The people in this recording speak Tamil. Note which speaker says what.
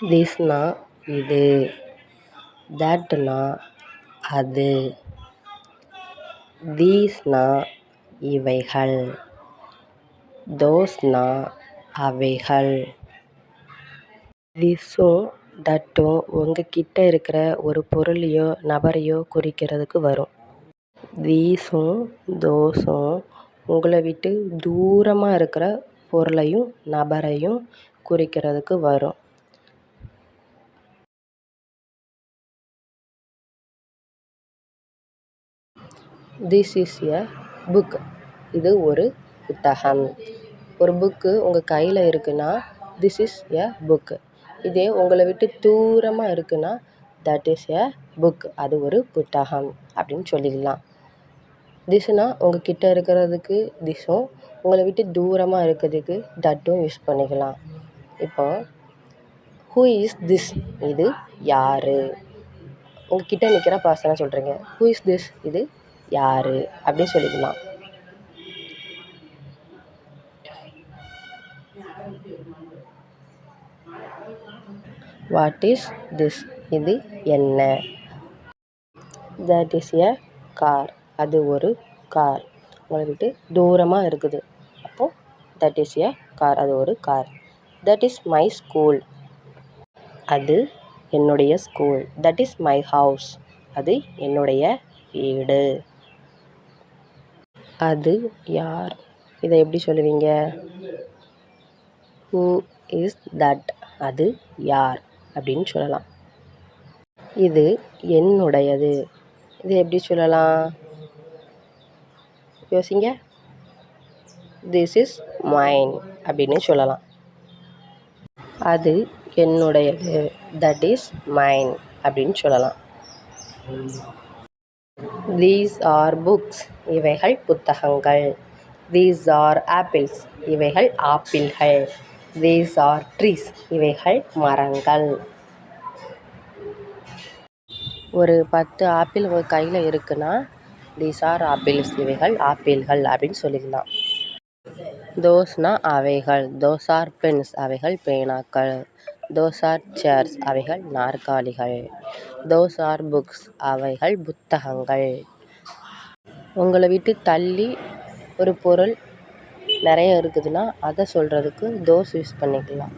Speaker 1: திஸ்னா இது, தட்னா அது, தீஸ்னா இவைகள், தோஸ்னா அவைகள். திஸ்ஸும் தட்டும் உங்ககிட்ட இருக்கிற ஒரு பொருளையோ நபரையோ குறிக்கிறதுக்கு வரும். தீஸும் தோஸும் உங்களை விட்டு தூரமாக இருக்கிற பொருளையும் நபரையும் குறிக்கிறதுக்கு வரும். This is a book. இது ஒரு புத்தகம். ஒரு புக்கு உங்கள் கையில் இருக்குன்னா திஸ் இஸ் எ புக். இதே உங்களை விட்டு தூரமாக இருக்குன்னா தட் இஸ் எ புக். அது ஒரு புத்தகம் அப்படின்னு சொல்லிக்கலாம். திஸ்னா உங்கள் கிட்ட இருக்கிறதுக்கு திஸ்ஸும், உங்களை விட்டு தூரமாக இருக்கிறதுக்கு தட்டும் யூஸ் பண்ணிக்கலாம். இப்போ ஹூ இஸ் திஸ்? இது யார்? உங்கள் கிட்ட நிற்கிற பர்சனை சொல்கிறீங்க. Who is this? இது யார் அப்படின்னு சொல்லிக்கலாம். What is this? இது என்ன? That is a car. அது ஒரு கார். உங்களை விட்டு தூரமாக இருக்குது. அப்போது தட் இஸ் எ கார். அது ஒரு car. That is my school. அது என்னுடைய school. That is my house. அது என்னுடைய வீடு. அது யார்? இதை எப்படி சொல்லுவீங்க? Who is that? அது யார் அப்படின்னு சொல்லலாம். இது என்னுடையது. இதை எப்படி சொல்லலாம்? யோசிங்க. திஸ் இஸ் மைன் அப்படின்னு சொல்லலாம். அது என்னுடையது. தட் இஸ் மைன் அப்படின்னு சொல்லலாம். These are books. இவைகள் புத்தகங்கள். These are apples. இவைகள் ஆப்பிள்கள். These are trees. இவைகள் மரங்கள். ஒரு 10 ஆப்பிள் உங்கள் கையில் இருக்குன்னா தீஸ் ஆர் ஆப்பிள்ஸ். இவைகள் ஆப்பிள்கள் அப்படின்னு சொல்லிக்கலாம். தோஸ்னா அவைகள். Those are pens. அவைகள் பேனாக்கள். Those are chairs. அவைகள் நாற்காலிகள். Those are books. அவைகள் புத்தகங்கள். உங்களை விட்டு தள்ளி ஒரு பொருள் நிறைய இருக்குதுன்னா அதை சொல்கிறதுக்கு தோஸ் யூஸ் பண்ணிக்கலாம்.